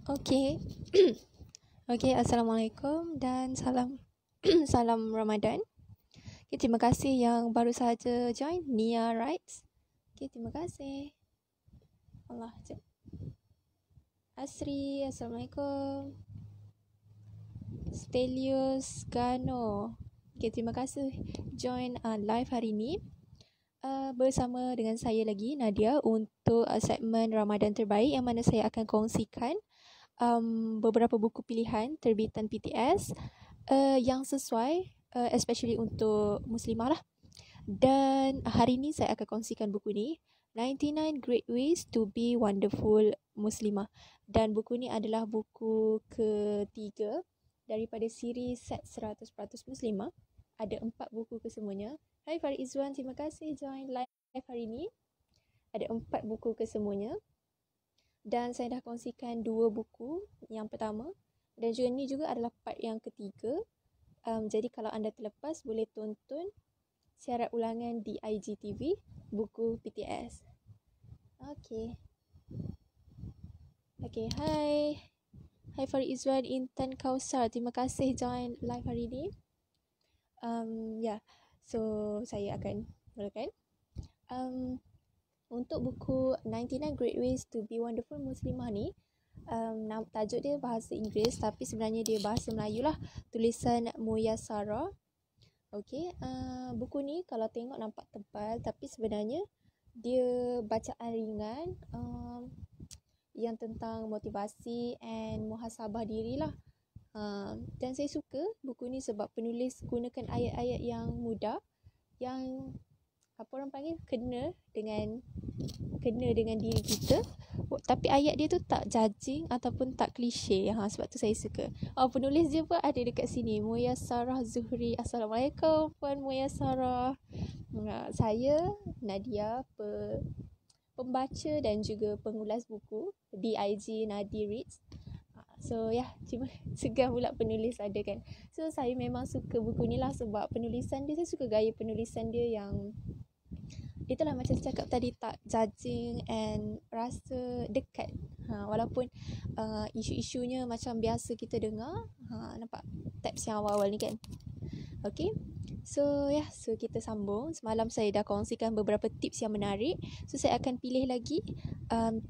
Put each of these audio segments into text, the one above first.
Okay. Okay, Assalamualaikum dan salam salam Ramadan. Okay, terima kasih yang baru saja join Nia Rights. Okay, terima kasih. Allah, cik. Asri, Assalamualaikum. Stelios Gano. Okay, terima kasih join live hari ini. Bersama dengan saya lagi, Nadia, untuk segmen Ramadan terbaik yang mana saya akan kongsikan beberapa buku pilihan terbitan PTS yang sesuai, especially untuk Muslimah lah. Dan hari ni saya akan kongsikan buku ni, 99 Great Ways to be Wonderful Muslimah. Dan buku ni adalah buku ketiga daripada siri set 100% Muslimah. Ada 4 buku kesemuanya. Hai Farid Izwan, terima kasih join live hari ni. Ada 4 buku kesemuanya. Dan saya dah kongsikan 2 buku yang pertama. Dan juga ni juga adalah part yang ketiga. Jadi kalau anda terlepas, boleh tonton siaran ulangan di IGTV buku PTS. Okay, hai. Hai Farid Izwan, Intan Kausar. Terima kasih join live hari ni. So saya akan mulakan. Untuk buku 99 Great Ways to be Wonderful Muslimah ni, tajuk dia bahasa Inggeris tapi sebenarnya dia bahasa Melayu lah. Tulisan Muyassara. Okay, buku ni kalau tengok nampak tebal tapi sebenarnya dia bacaan ringan yang tentang motivasi and muhasabah diri lah. Dan saya suka buku ni sebab penulis gunakan ayat-ayat yang mudah, yang apa orang panggil kena dengan diri kita, tapi ayat dia tu tak judging ataupun tak klise. Sebab tu saya suka. Penulis dia pun ada dekat sini, Muyassarah Zuhri. Assalamualaikum Puan Muyassarah. Saya Nadia, pembaca dan juga pengulas buku di IG Nadia Reads. So cuma segan pula penulis ada kan. So saya memang suka buku ni lah sebab penulisan dia, saya suka gaya penulisan dia yang itulah macam saya cakap tadi, tak judging and rasa dekat. Walaupun isu-isunya macam biasa kita dengar, nampak tabs yang awal-awal ni kan. Okay, so kita sambung. Semalam saya dah kongsikan beberapa tips yang menarik, so saya akan pilih lagi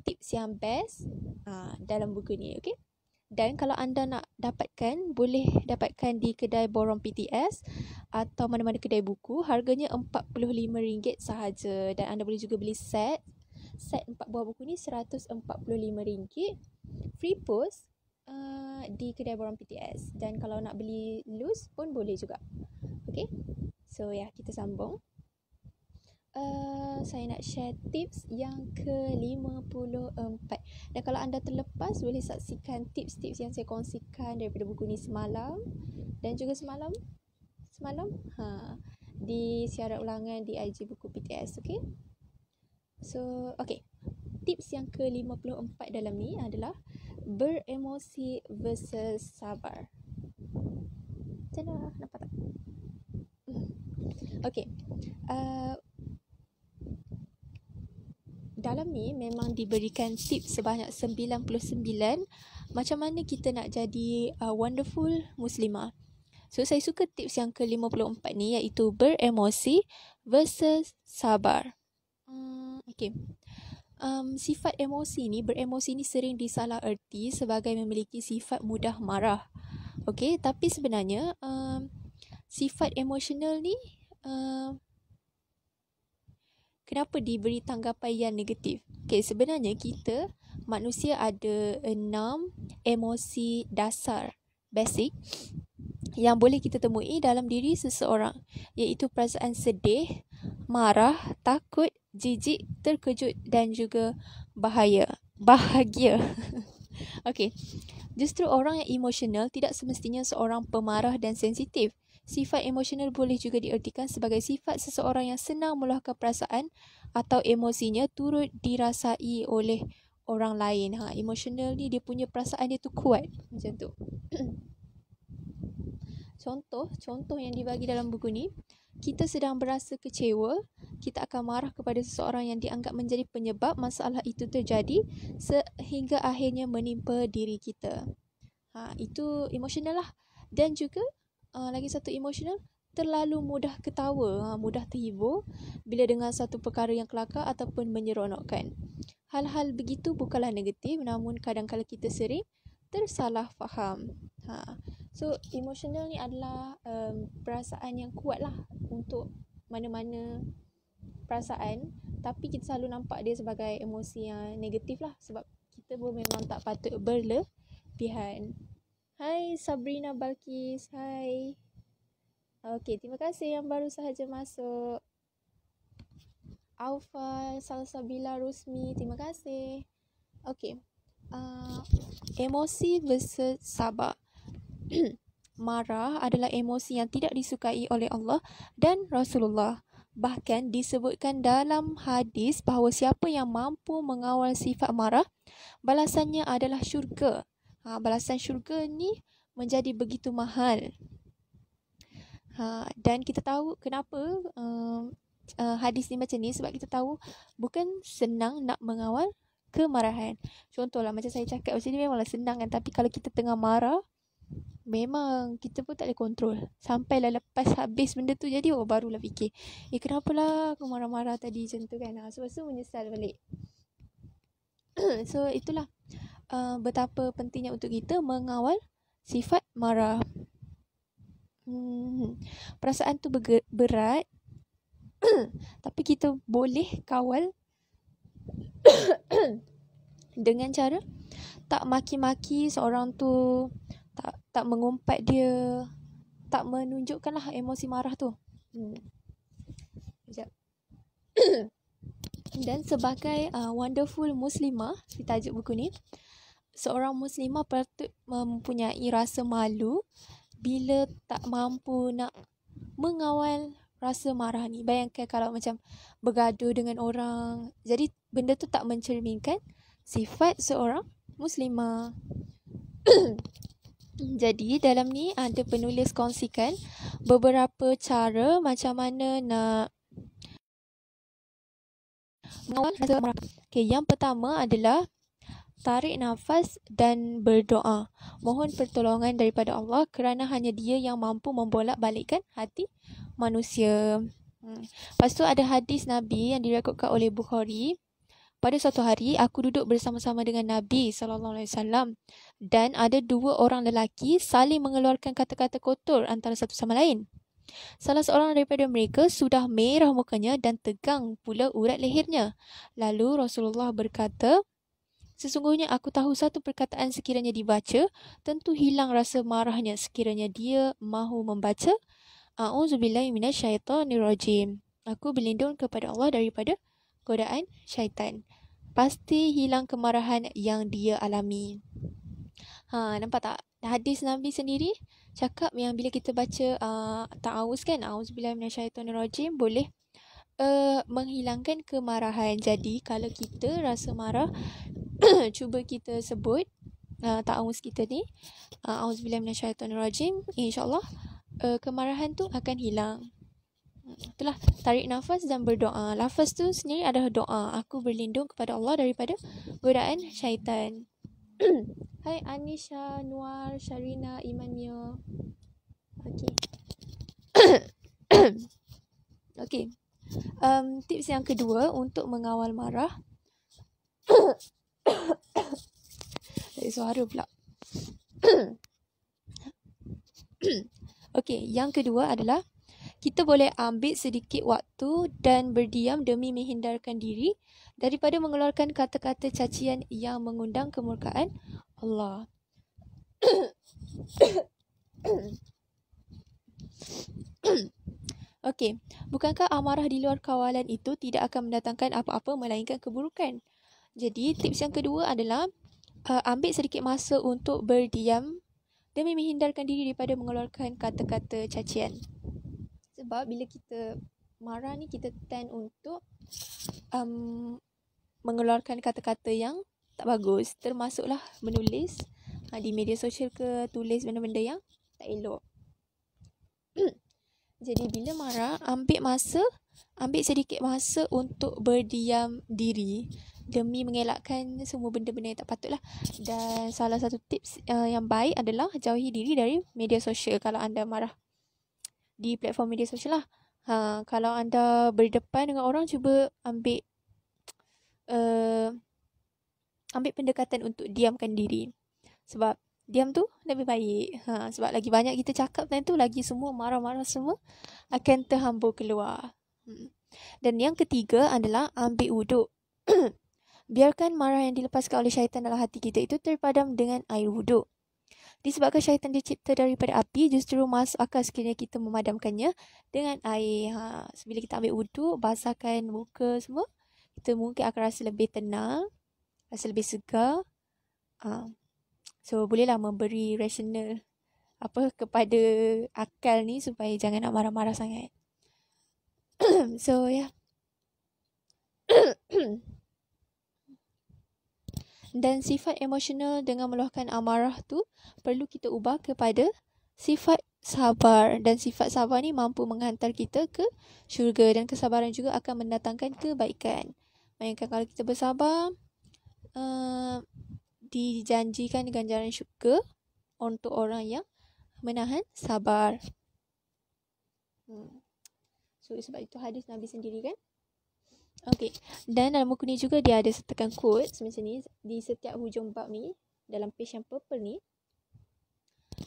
tips yang best dalam buku ni. Okay, dan kalau anda nak dapatkan, boleh dapatkan di kedai borong PTS atau mana-mana kedai buku. Harganya RM45 sahaja. Dan anda boleh juga beli set 4 buah buku ni RM145. Free post di kedai borong PTS. Dan kalau nak beli loose pun boleh juga. Okay, so kita sambung. Saya nak share tips yang ke-54. Dan kalau anda terlepas, boleh saksikan tips-tips yang saya kongsikan daripada buku ni semalam dan juga semalam di siaran ulangan di IG buku PTS. Okay, so tips yang ke-54 dalam ni adalah beremosi versus sabar. Macam nampak tak? Okay, dalam ni memang diberikan tips sebanyak 99 macam mana kita nak jadi wonderful muslimah. So saya suka tips yang ke-54 ni, iaitu beremosi versus sabar. Okay, sifat beremosi ni sering disalah erti sebagai memiliki sifat mudah marah. Okay, tapi sebenarnya sifat emosional ni kenapa diberi tanggapan yang negatif? Okay, sebenarnya kita manusia ada 6 emosi dasar, basic, yang boleh kita temui dalam diri seseorang, iaitu perasaan sedih, marah, takut, jijik, terkejut dan juga bahagia. Okay, justru orang yang emosional tidak semestinya seorang pemarah dan sensitif. Sifat emosional boleh juga diertikan sebagai sifat seseorang yang senang meluahkan perasaan atau emosinya turut dirasai oleh orang lain. Emosional ni dia punya perasaan dia tu kuat macam tu. Contoh yang dibagi dalam buku ni, kita sedang berasa kecewa, kita akan marah kepada seseorang yang dianggap menjadi penyebab masalah itu terjadi sehingga akhirnya menimpa diri kita. Itu emosional lah. Dan juga lagi satu emosional, terlalu mudah ketawa, mudah terhibur bila dengar satu perkara yang kelakar ataupun menyeronokkan. Hal-hal begitu bukanlah negatif, namun kadang-kadang kita sering tersalah faham. So emosional ni adalah perasaan yang kuat lah untuk mana-mana perasaan, tapi kita selalu nampak dia sebagai emosi yang negatif lah, sebab kita pun memang tak patut berlebihan. Hai Sabrina Balkis, hai. Okey, terima kasih yang baru sahaja masuk. Alfa Salsabila Rusmi, terima kasih. Okey. Emosi versus sabar. Marah adalah emosi yang tidak disukai oleh Allah dan Rasulullah. Bahkan disebutkan dalam hadis bahawa siapa yang mampu mengawal sifat marah, balasannya adalah syurga. Balasan syurga ni menjadi begitu mahal. Dan kita tahu kenapa hadis ni macam ni, sebab kita tahu bukan senang nak mengawal kemarahan. Contohlah macam saya cakap macam ni memanglah senang kan, tapi kalau kita tengah marah, memang kita pun tak boleh kontrol. Sampailah lepas habis benda tu jadi, barulah fikir, kenapalah aku marah-marah tadi macam tu kan. Lepas tu menyesal balik. So itulah betapa pentingnya untuk kita mengawal sifat marah. Perasaan tu berat, tapi kita boleh kawal dengan cara tak maki-maki seorang tu, tak mengumpat dia, tak menunjukkanlah emosi marah tu. Sekejap. Dan sebagai wonderful muslimah, di tajuk buku ni, seorang muslimah patut mempunyai rasa malu bila tak mampu nak mengawal rasa marah ni. Bayangkan kalau macam bergaduh dengan orang, jadi benda tu tak mencerminkan sifat seorang muslimah. Jadi dalam ni ada penulis kongsikan beberapa cara macam mana nak mengawal rasa marah. Yang pertama adalah tarik nafas dan berdoa. Mohon pertolongan daripada Allah kerana hanya Dia yang mampu membolak-balikkan hati manusia. Lepas tu ada hadis Nabi yang direkodkan oleh Bukhari. Pada suatu hari, aku duduk bersama-sama dengan Nabi SAW dan ada dua orang lelaki saling mengeluarkan kata-kata kotor antara satu sama lain. Salah seorang daripada mereka sudah merah mukanya dan tegang pula urat lehernya. Lalu Rasulullah berkata, sesungguhnya aku tahu satu perkataan sekiranya dibaca, tentu hilang rasa marahnya sekiranya dia mahu membaca A'udzubillahi minasyaitonirrajim. Aku berlindung kepada Allah daripada godaan syaitan. Pasti hilang kemarahan yang dia alami. Nampak tak? Hadis Nabi sendiri cakap yang bila kita baca ta'awuz kan, A'udzubillahi minasyaitonirrajim, boleh menghilangkan kemarahan. Jadi kalau kita rasa marah, cuba kita sebut ta'awuz kita ni, A'udzubillahi minasyaitonirrajim, insya-Allah kemarahan tu akan hilang. Itulah, tarik nafas dan berdoa. Lafaz tu sendiri adalah doa. Aku berlindung kepada Allah daripada godaan syaitan. Hai Anisha, Nuar, Sharina, Imanyo. Okey. Okey. Tips yang kedua untuk mengawal marah. Dari suara pula. Okey, yang kedua adalah kita boleh ambil sedikit waktu dan berdiam demi menghindarkan diri daripada mengeluarkan kata-kata cacian yang mengundang kemurkaan Allah. Okey, bukankah amarah di luar kawalan itu tidak akan mendatangkan apa-apa melainkan keburukan? Jadi, tips yang kedua adalah ambil sedikit masa untuk berdiam demi menghindarkan diri daripada mengeluarkan kata-kata cacian. Sebab bila kita marah ni, kita tend untuk mengeluarkan kata-kata yang tak bagus. Termasuklah menulis di media sosial ke, tulis benda-benda yang tak elok. Jadi bila marah, ambil sedikit masa untuk berdiam diri demi mengelakkan semua benda-benda yang tak patut lah. Dan salah satu tips yang baik adalah jauhi diri dari media sosial kalau anda marah di platform media sosial lah. Kalau anda berdepan dengan orang, cuba ambil pendekatan untuk diamkan diri. Sebab diam tu lebih baik. Sebab lagi banyak kita cakap time tu, lagi semua marah-marah semua akan terhambur keluar. Dan yang ketiga adalah ambil wuduk. Biarkan marah yang dilepaskan oleh syaitan dalam hati kita itu terpadam dengan air wuduk. Disebabkan syaitan dicipta daripada api, justru masuk akal sekiranya kita memadamkannya dengan air. Bila kita ambil wuduk, basahkan muka semua, kita mungkin akan rasa lebih tenang, rasa lebih segar. So bolehlah memberi rasional kepada akal ni supaya jangan nak marah-marah sangat. So ya. Dan sifat emosional dengan meluahkan amarah tu perlu kita ubah kepada sifat sabar. Dan sifat sabar ni mampu menghantar kita ke syurga, dan kesabaran juga akan mendatangkan kebaikan. Bayangkan kalau kita bersabar, dijanjikan ganjaran syurga untuk orang yang menahan sabar. So sebab itu hadis Nabi sendiri kan. Okay. Dan dalam buku ni juga dia ada sertakan quotes macam ni di setiap hujung bab ni. Dalam page yang purple ni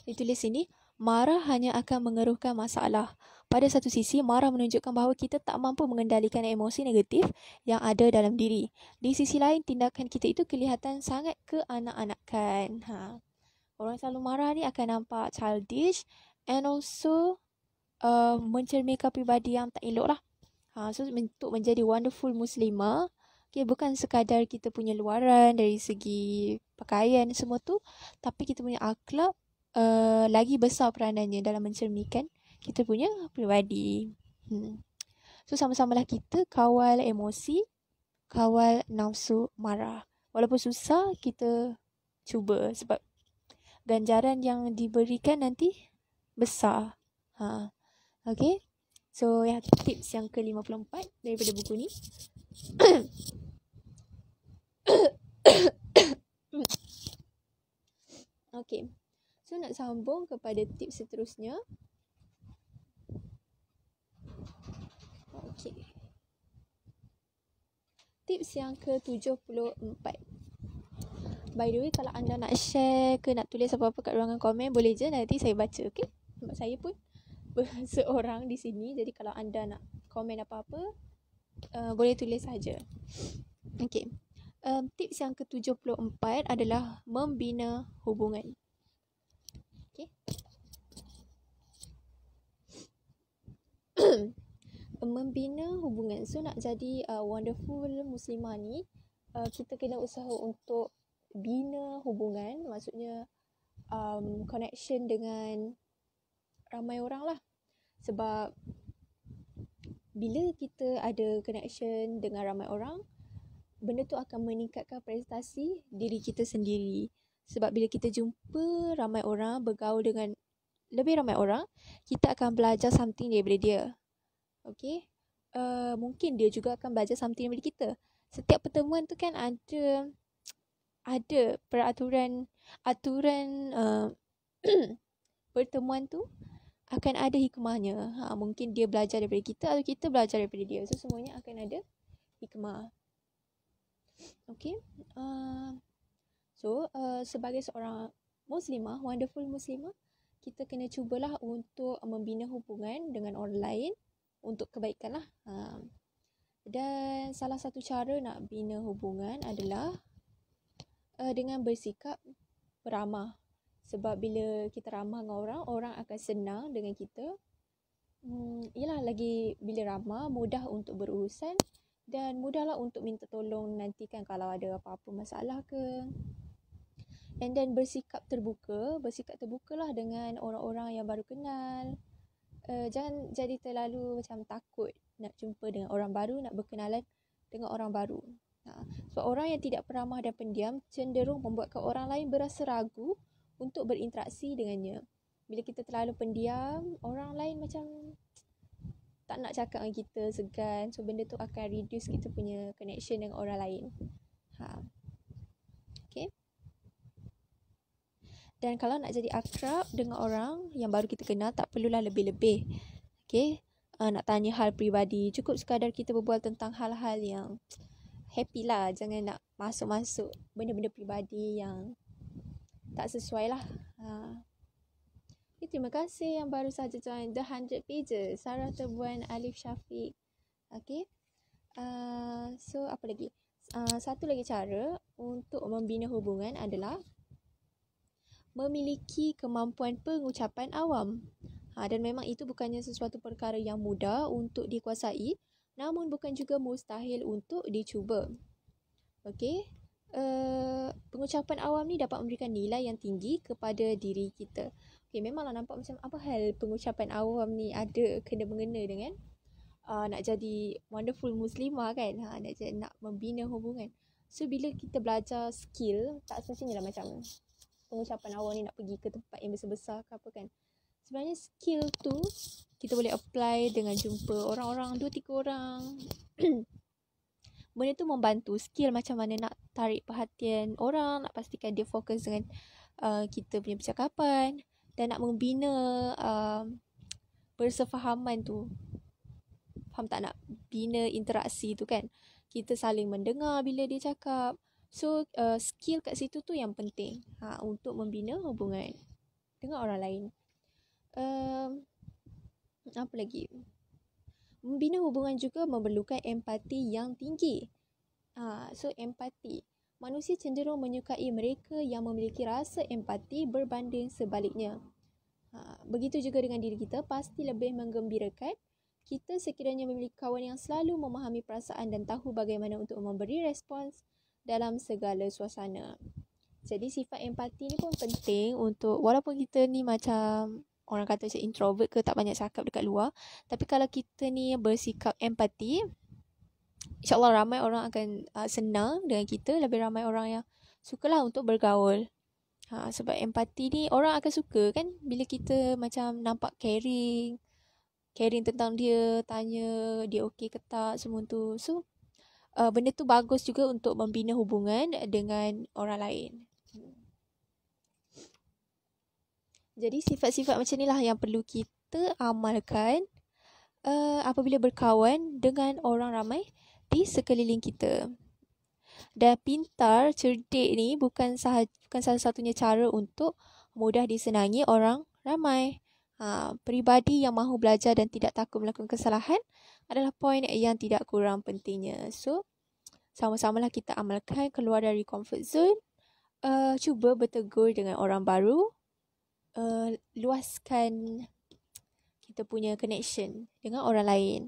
ditulis sini, marah hanya akan mengeruhkan masalah. Pada satu sisi, marah menunjukkan bahawa kita tak mampu mengendalikan emosi negatif yang ada dalam diri. Di sisi lain, tindakan kita itu kelihatan sangat keanak-anakan. Orang selalu marah ni akan nampak childish and also mencerminkan pribadi yang tak elok lah. So untuk menjadi wonderful muslimah, bukan sekadar kita punya luaran dari segi pakaian semua tu, tapi kita punya akhlak lagi besar peranannya dalam mencerminkan kita punya pribadi. So sama-samalah kita kawal emosi, kawal nafsu marah. Walaupun susah, kita cuba sebab ganjaran yang diberikan nanti besar. Okay. So ya, tips yang ke-54 daripada buku ni. Okay. So nak sambung kepada tips seterusnya. Okay. Tips yang ke-74. By the way, kalau anda nak share ke nak tulis apa-apa kat ruangan komen, boleh je, nanti saya baca, okay? Sebab saya pun seorang di sini, jadi kalau anda nak komen apa-apa, boleh tulis saja. Okay. Tips yang ke-74 adalah membina hubungan. Okay. Membina hubungan. So nak jadi wonderful muslimah ni, kita kena usaha untuk bina hubungan. Maksudnya connection dengan ramai orang lah. Sebab bila kita ada connection dengan ramai orang, benda tu akan meningkatkan prestasi diri kita sendiri. Sebab bila kita jumpa ramai orang, bergaul dengan lebih ramai orang, kita akan belajar something daripada dia. Okay. Mungkin dia juga akan belajar something daripada kita. Setiap pertemuan tu kan ada peraturan pertemuan tu akan ada hikmahnya. Mungkin dia belajar daripada kita atau kita belajar daripada dia. So semuanya akan ada hikmah. Okay. So sebagai seorang muslimah, wonderful muslimah, kita kena cubalah untuk membina hubungan dengan orang lain untuk kebaikan lah. Dan salah satu cara nak bina hubungan adalah dengan bersikap beramah. Sebab bila kita ramah dengan orang, orang akan senang dengan kita. Yelah, lagi bila ramah, mudah untuk berurusan dan mudahlah untuk minta tolong nanti kan kalau ada apa-apa masalah ke. And then bersikap terbukalah dengan orang-orang yang baru kenal. Jangan jadi terlalu macam takut nak jumpa dengan orang baru, nak berkenalan dengan orang baru. Sebab orang yang tidak peramah dan pendiam cenderung membuatkan orang lain berasa ragu untuk berinteraksi dengannya. Bila kita terlalu pendiam, orang lain macam tak nak cakap dengan kita, segan. So benda tu akan reduce kita punya connection dengan orang lain. Okay. Dan kalau nak jadi akrab dengan orang yang baru kita kenal, tak perlulah lebih-lebih. Okay. Nak tanya hal peribadi, cukup sekadar kita berbual tentang hal-hal yang happy lah. Jangan nak masuk-masuk benda-benda peribadi yang tak sesuai lah. Okay, terima kasih yang baru saja join The 100 Pages. Sarah Terbuan, Alif Syafiq. Okay. So apa lagi? Satu lagi cara untuk membina hubungan adalah memiliki kemampuan pengucapan awam. Dan memang itu bukannya sesuatu perkara yang mudah untuk dikuasai, namun bukan juga mustahil untuk dicuba. Okey. Pengucapan awam ni dapat memberikan nilai yang tinggi kepada diri kita. Okey, memanglah nampak macam apa hal pengucapan awam ni ada kena-mengena dengan nak jadi wonderful muslimah kan? Nak membina hubungan. So bila kita belajar skill, tak semestinya lah macam pengucapan awam ni nak pergi ke tempat yang besar-besar ke apa kan. Sebenarnya skill tu kita boleh apply dengan jumpa orang-orang, 2-3 orang. Benda tu membantu skill macam mana nak tarik perhatian orang, nak pastikan dia fokus dengan kita punya percakapan dan nak membina persefahaman tu. Faham tak, nak bina interaksi tu kan? Kita saling mendengar bila dia cakap. So skill kat situ tu yang penting untuk membina hubungan dengan orang lain. Apa lagi? Membina hubungan juga memerlukan empati yang tinggi. So empati. Manusia cenderung menyukai mereka yang memiliki rasa empati berbanding sebaliknya. Begitu juga dengan diri kita, pasti lebih menggembirakan kita sekiranya memiliki kawan yang selalu memahami perasaan dan tahu bagaimana untuk memberi respons dalam segala suasana. Jadi sifat empati ni pun penting untuk, walaupun kita ni macam orang kata macam introvert ke, tak banyak cakap dekat luar, tapi kalau kita ni bersikap empati, InsyaAllah ramai orang akan senang dengan kita, lebih ramai orang yang sukalah untuk bergaul. Sebab empati ni orang akan suka kan bila kita macam nampak caring tentang dia, tanya dia okey ke tak, semua tu. So benda tu bagus juga untuk membina hubungan dengan orang lain. Jadi sifat-sifat macam ni lah yang perlu kita amalkan apabila berkawan dengan orang ramai di sekeliling kita. Dan pintar, cerdik ni bukan salah satunya cara untuk mudah disenangi orang ramai. Peribadi yang mahu belajar dan tidak takut melakukan kesalahan adalah poin yang tidak kurang pentingnya. So, sama-samalah kita amalkan, keluar dari comfort zone, cuba bertegur dengan orang baru, luaskan kita punya connection dengan orang lain.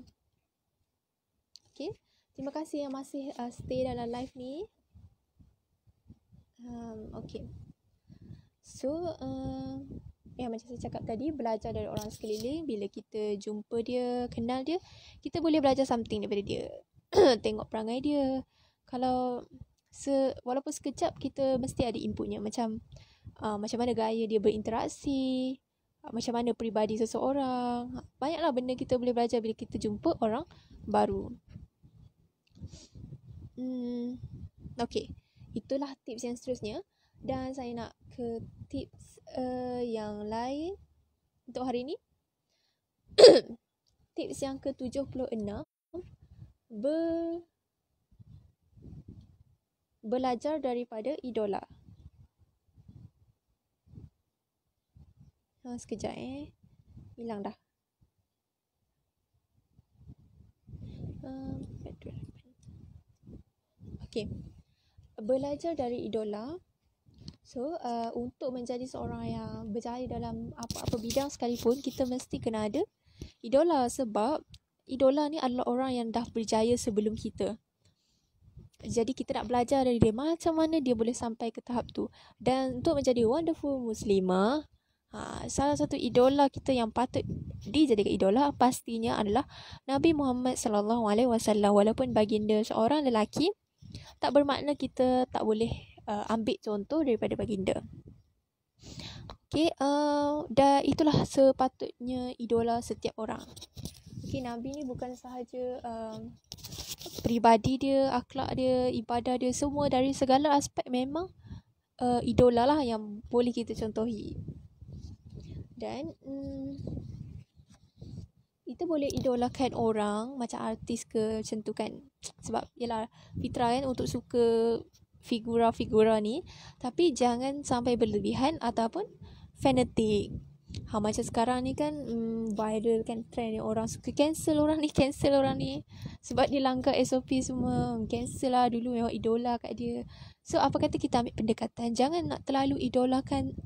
Okay, terima kasih yang masih stay dalam live ni. Okay, so macam saya cakap tadi, belajar dari orang sekeliling. Bila kita jumpa dia, kenal dia, kita boleh belajar something daripada dia. Tengok perangai dia. Kalau walaupun sekejap, kita mesti ada inputnya. Macam mana gaya dia berinteraksi, macam mana peribadi seseorang. Banyaklah benda kita boleh belajar bila kita jumpa orang baru. Okay, itulah tips yang seterusnya. Dan saya nak ke tips yang lain untuk hari ni. Tips yang ke-76, belajar daripada idola. Sekejap hilang dah. Okay, belajar dari idola. So untuk menjadi seorang yang berjaya dalam apa-apa bidang sekalipun, kita mesti kena ada idola. Sebab idola ni adalah orang yang dah berjaya sebelum kita. Jadi kita nak belajar dari dia, macam mana dia boleh sampai ke tahap tu. Dan untuk menjadi wonderful muslimah, salah satu idola kita yang patut dijadikan idola pastinya adalah Nabi Muhammad SAW. Walaupun baginda seorang lelaki, tak bermakna kita tak boleh ambil contoh daripada baginda. Okay, dan itulah sepatutnya idola setiap orang. Okay, Nabi ni bukan sahaja peribadi dia, akhlak dia, ibadah dia, semua dari segala aspek memang idola lah yang boleh kita contohi. Dan kita boleh idolakan orang macam artis ke macam tu kan, sebab yalah fitrah kan untuk suka figura-figura ni, tapi jangan sampai berlebihan ataupun fanatik. Macam sekarang ni kan viral kan trend ni, orang suka cancel orang ni sebab dia langgar SOP semua, cancel lah. Dulu memang idola kat dia. So apa kata kita ambil pendekatan, jangan nak terlalu idolakan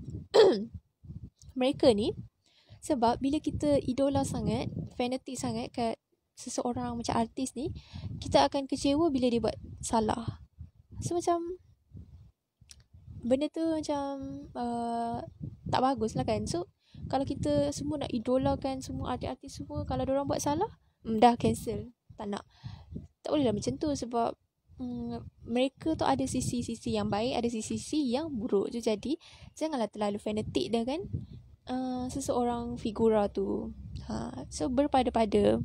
mereka ni, sebab bila kita idola sangat, fanatik sangat kat seseorang macam artis ni, kita akan kecewa bila dia buat salah. So macam benda tu macam tak bagus lah kan. So kalau kita semua nak idolakan semua artis-artis semua, kalau diorang buat salah, dah cancel. Tak nak. Tak boleh lah macam tu, sebab mereka tu ada sisi-sisi yang baik, ada sisi-sisi yang buruk tu. Jadi janganlah terlalu fanatik dah kan seseorang figura tu. So berpada-pada.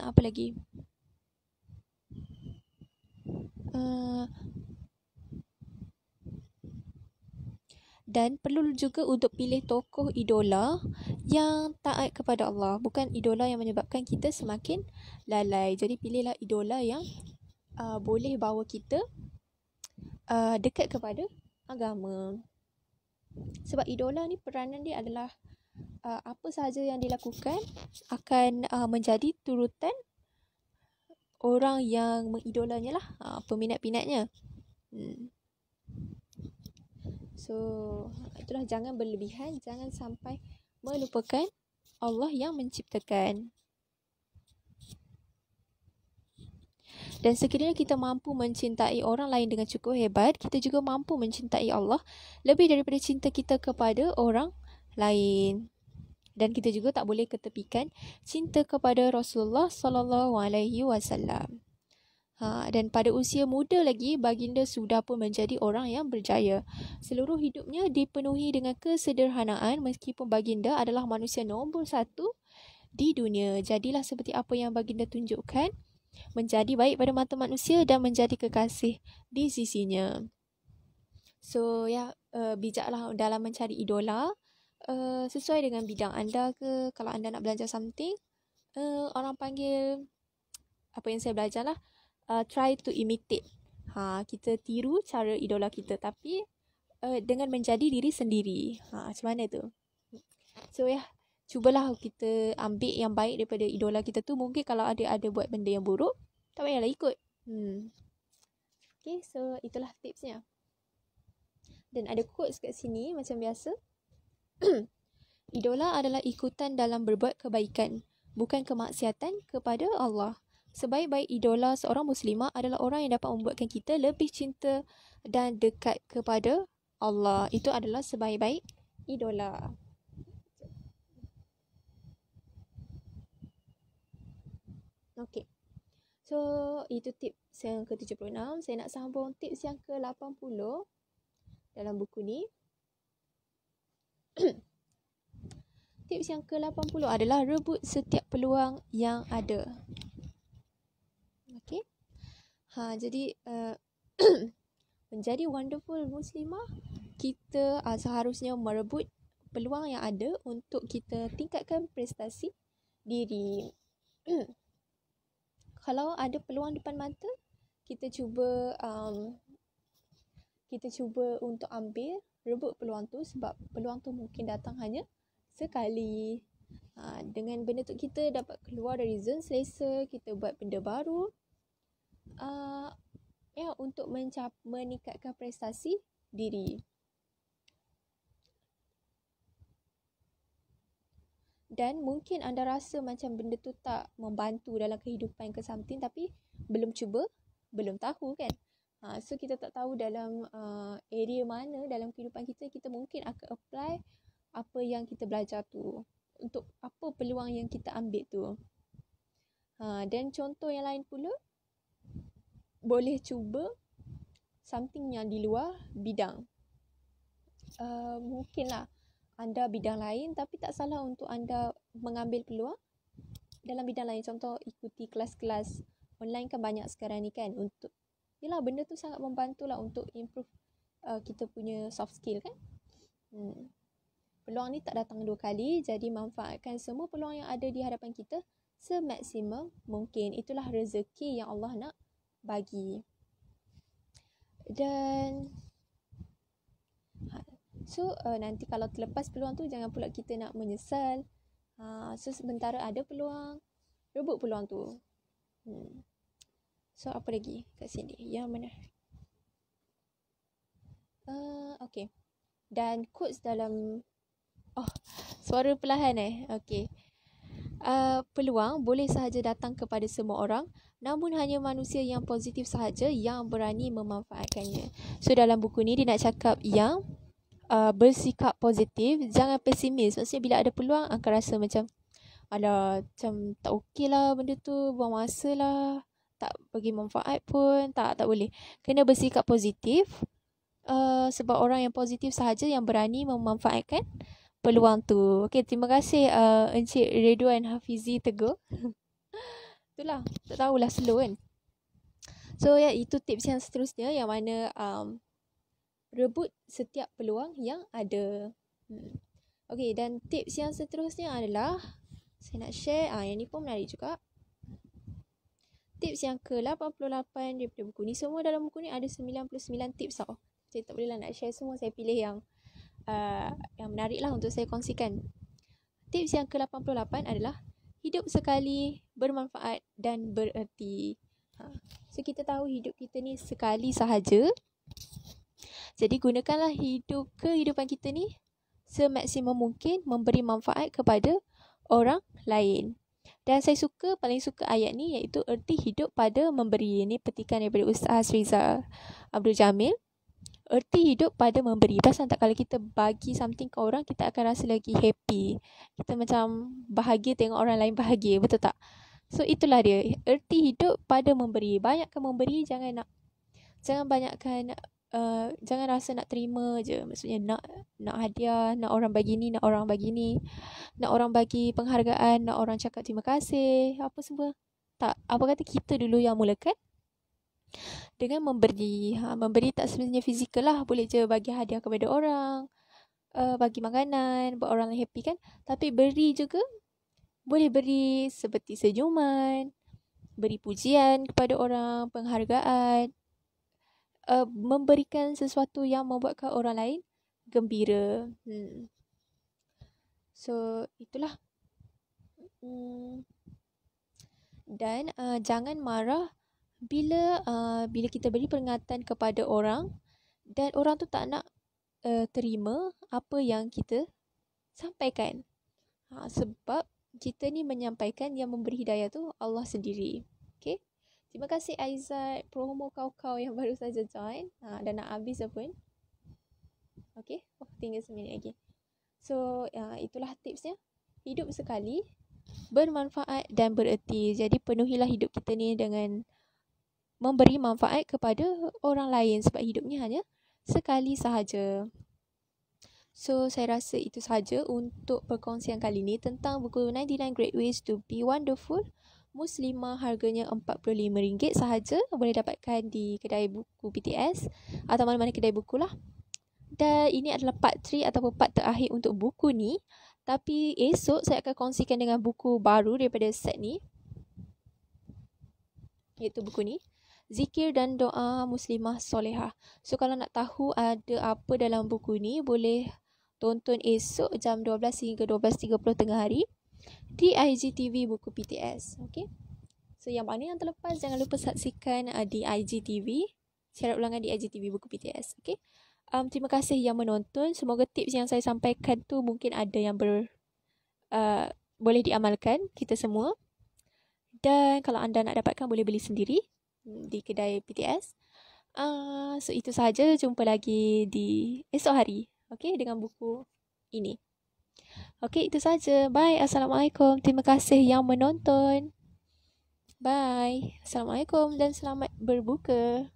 Apa lagi? Dan perlu juga untuk pilih tokoh idola yang taat kepada Allah, bukan idola yang menyebabkan kita semakin lalai. Jadi pilihlah idola yang boleh bawa kita dekat kepada agama. Sebab idola ni peranan dia adalah apa sahaja yang dilakukan akan menjadi turutan orang yang mengidolanya lah, peminat-pinatnya. So itulah, jangan berlebihan, jangan sampai melupakan Allah yang menciptakan. Dan sekiranya kita mampu mencintai orang lain dengan cukup hebat, kita juga mampu mencintai Allah lebih daripada cinta kita kepada orang lain. Dan kita juga tak boleh ketepikan cinta kepada Rasulullah sallallahu alaihi wasallam. Dan pada usia muda lagi, baginda sudah pun menjadi orang yang berjaya. Seluruh hidupnya dipenuhi dengan kesederhanaan, meskipun baginda adalah manusia nombor 1 di dunia. Jadilah seperti apa yang baginda tunjukkan, menjadi baik pada mata manusia dan menjadi kekasih di sisinya. So bijaklah dalam mencari idola, sesuai dengan bidang anda ke. Kalau anda nak belajar something, orang panggil, apa yang saya belajar lah, try to imitate. Kita tiru cara idola kita, tapi dengan menjadi diri sendiri. Macam mana tu? So cubalah kita ambil yang baik daripada idola kita tu. Mungkin kalau ada buat benda yang buruk, tak payahlah ikut. Okay, so itulah tipsnya. Dan ada quotes kat sini macam biasa. Idola adalah ikutan dalam berbuat kebaikan, bukan kemaksiatan kepada Allah. Sebaik-baik idola seorang muslimah adalah orang yang dapat membuatkan kita lebih cinta dan dekat kepada Allah. Itu adalah sebaik-baik idola. Okay. So, itu tips yang ke-76. Saya nak sambung tips yang ke-80 dalam buku ni. Tips yang ke-80 adalah rebut setiap peluang yang ada. Okay. Jadi menjadi wonderful muslimah, kita seharusnya merebut peluang yang ada untuk kita tingkatkan prestasi diri. Kalau ada peluang depan mata, kita cuba untuk ambil, rebut peluang tu, sebab peluang tu mungkin datang hanya sekali. Dengan benda tu kita dapat keluar dari zon selesa, kita buat benda baru, untuk meningkatkan prestasi diri. Dan mungkin anda rasa macam benda tu tak membantu dalam kehidupan ke something, tapi belum cuba, belum tahu kan. So kita tak tahu dalam area mana dalam kehidupan kita mungkin akan apply apa yang kita belajar tu, untuk apa peluang yang kita ambil tu. Dan contoh yang lain pula, boleh cuba something yang di luar bidang. Mungkinlah anda bidang lain, tapi tak salah untuk anda mengambil peluang dalam bidang lain. Contoh ikuti kelas-kelas online kan banyak sekarang ni kan, untuk yelah benda tu sangat membantu lah untuk improve kita punya soft skill kan. Peluang ni tak datang 2 kali, jadi manfaatkan semua peluang yang ada di hadapan kita semaksimum mungkin. Itulah rezeki yang Allah nak bagi. Dan nanti kalau terlepas peluang tu, jangan pula kita nak menyesal. So sementara ada peluang, rebut peluang tu. So apa lagi kat sini yang menarik? Okay. Dan quotes dalam suara perlahan okay. Peluang boleh sahaja datang kepada semua orang, namun hanya manusia yang positif sahaja yang berani memanfaatkannya. So dalam buku ni dia nak cakap yang bersikap positif, jangan pesimis. Maksudnya bila ada peluang akan rasa macam alah, macam tak okey lah benda tu, buang masa lah, tak bagi manfaat pun, tak boleh. Kena bersikap positif, sebab orang yang positif sahaja yang berani memanfaatkan peluang tu. Okay, terima kasih Encik Redwan Hafizi Teguh. Itulah, tak tahulah slow kan. So itu tips yang seterusnya, yang mana rebut setiap peluang yang ada. Okay, dan tips yang seterusnya adalah saya nak share, yang ni pun menarik juga. Tips yang ke-88 daripada buku ni. Semua dalam buku ni ada 99 tips tau. Saya tak boleh lah nak share semua, saya pilih yang menarik lah untuk saya kongsikan. Tips yang ke-88 adalah hidup sekali, bermanfaat dan bererti. So kita tahu hidup kita ni sekali sahaja. Jadi gunakanlah kehidupan kita ni semaksimum mungkin memberi manfaat kepada orang lain. Dan saya paling suka ayat ni, iaitu erti hidup pada memberi. Ini petikan daripada Ustaz Rizal Abdul Jamil. Erti hidup pada memberi. Perasan tak kalau kita bagi something ke orang, kita akan rasa lagi happy. Kita macam bahagia tengok orang lain bahagia, betul tak? So itulah dia. Erti hidup pada memberi. Banyakkan memberi, jangan banyakkan jangan rasa nak terima je. Maksudnya nak hadiah, nak orang bagi ni, nak orang bagi ni, nak orang bagi penghargaan, nak orang cakap terima kasih, apa semua. Tak, apa kata kita dulu yang mulakan dengan memberi. Memberi tak sebenarnya fizikal lah, boleh je bagi hadiah kepada orang, bagi makanan, buat orang happy kan. Tapi beri juga, boleh beri seperti senyuman, beri pujian kepada orang, penghargaan, memberikan sesuatu yang membuatkan orang lain gembira. So itulah. Dan jangan marah bila kita beri peringatan kepada orang dan orang tu tak nak terima apa yang kita sampaikan. Sebab kita ni menyampaikan, yang memberi hidayah tu Allah sendiri. Okay. Terima kasih Aizat, promo kau yang baru saja join. Dah nak habis pun. Okay. Tinggal 1 minit lagi. So itulah tipsnya. Hidup sekali, bermanfaat dan bererti. Jadi penuhilah hidup kita ni dengan memberi manfaat kepada orang lain, sebab hidup ni hanya sekali sahaja. So saya rasa itu sahaja untuk perkongsian kali ni tentang buku 99 Great Ways to Be Wonderful Muslimah. Harganya RM45 sahaja. Boleh dapatkan di kedai buku BTS atau mana-mana kedai buku lah. Dan ini adalah part 3 ataupun part terakhir untuk buku ni. Tapi esok saya akan kongsikan dengan buku baru daripada set ni, iaitu buku ni, Zikir dan Doa Muslimah Solehah. So kalau nak tahu ada apa dalam buku ni, boleh tonton esok jam 12 hingga 12.30 tengah hari di IGTV Buku PTS. Okay. So yang mana yang terlepas, jangan lupa saksikan di IGTV, siaran ulangan di IGTV Buku PTS. Okay. Terima kasih yang menonton. Semoga tips yang saya sampaikan tu mungkin ada yang boleh diamalkan kita semua. Dan kalau anda nak dapatkan, boleh beli sendiri di kedai PTS. So itu sahaja. Jumpa lagi di esok hari. Okay, dengan buku ini. Okay, itu sahaja. Bye. Assalamualaikum. Terima kasih yang menonton. Bye. Assalamualaikum dan selamat berbuka.